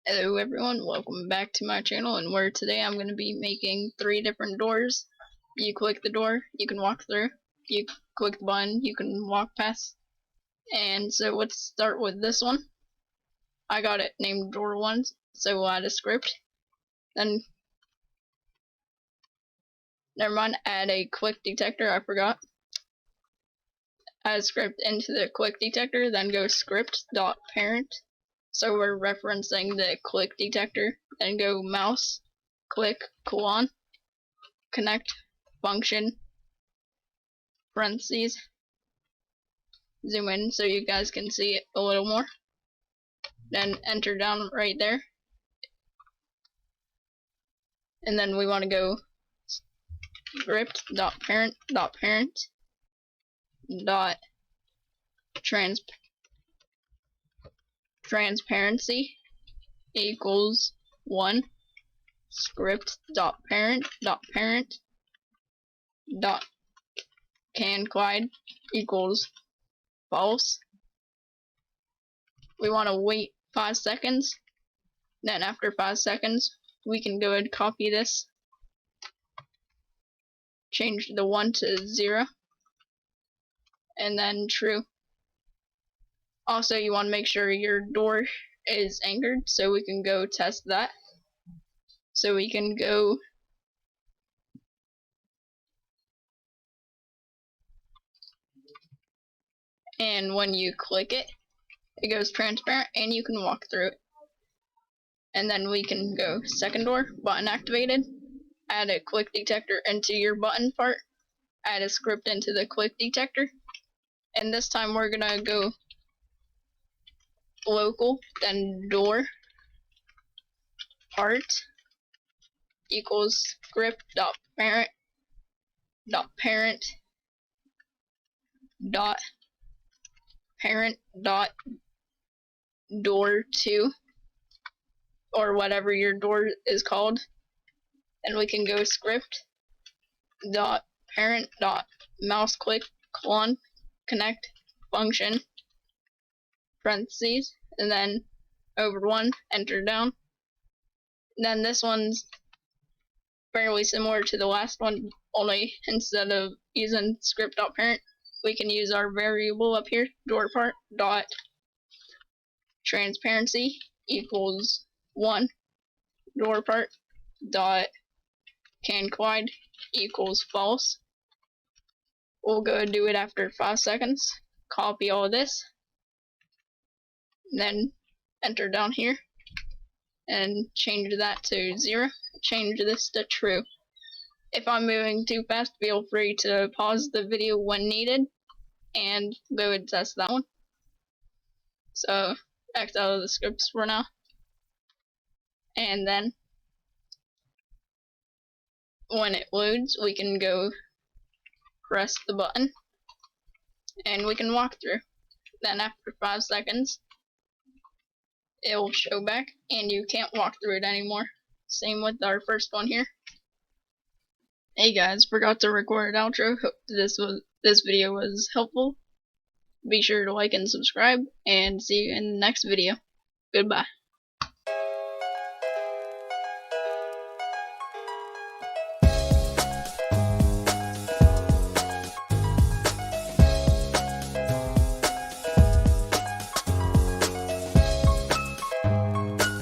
Hello everyone, welcome back to my channel, and where today I'm going to be making 3 different doors. You click the door, you can walk through. You click the button, you can walk past. And so let's start with this one. I got it named door 1, so we'll add a script. Then, never mind, add a click detector, I forgot. Add a script into the click detector, then go script.parent. So we're referencing the click detector, then go mouse, click, colon, connect, function, parentheses, zoom in so you guys can see it a little more, then enter down right there, and then we want to go script.parent dot transparency equals 1, script.parent dot can equals false. We want to wait 5 seconds. Then after 5 seconds, we can go ahead and copy this, change the 1 to 0, and then true. Also, you want to make sure your door is anchored, so we can go test that. So we can go and when you click it, it goes transparent and you can walk through it. And then we can go second door, button activated, add a click detector into your button part, add a script into the click detector, and this time we're gonna go local, then door part equals script.parent dot door 2, or whatever your door is called. And we can go script dot parent dot mouse click colon connect function parentheses, and then over 1, enter down. Then this one's fairly similar to the last one, only instead of using script.parent, we can use our variable up here, door part dot transparency equals 1, door part dot can equals false. We'll go and do it after 5 seconds. Copy all of this, then enter down here and change that to 0. Change this to true. If I'm moving too fast, feel free to pause the video when needed and go and test that one. So X out of the scripts for now, and then when it loads, we can go press the button and we can walk through. Then after 5 seconds, it will show back and you can't walk through it anymore. Same with our first one here. Hey guys, forgot to record an outro. Hope this video was helpful. Be sure to like and subscribe, and see you in the next video. Goodbye.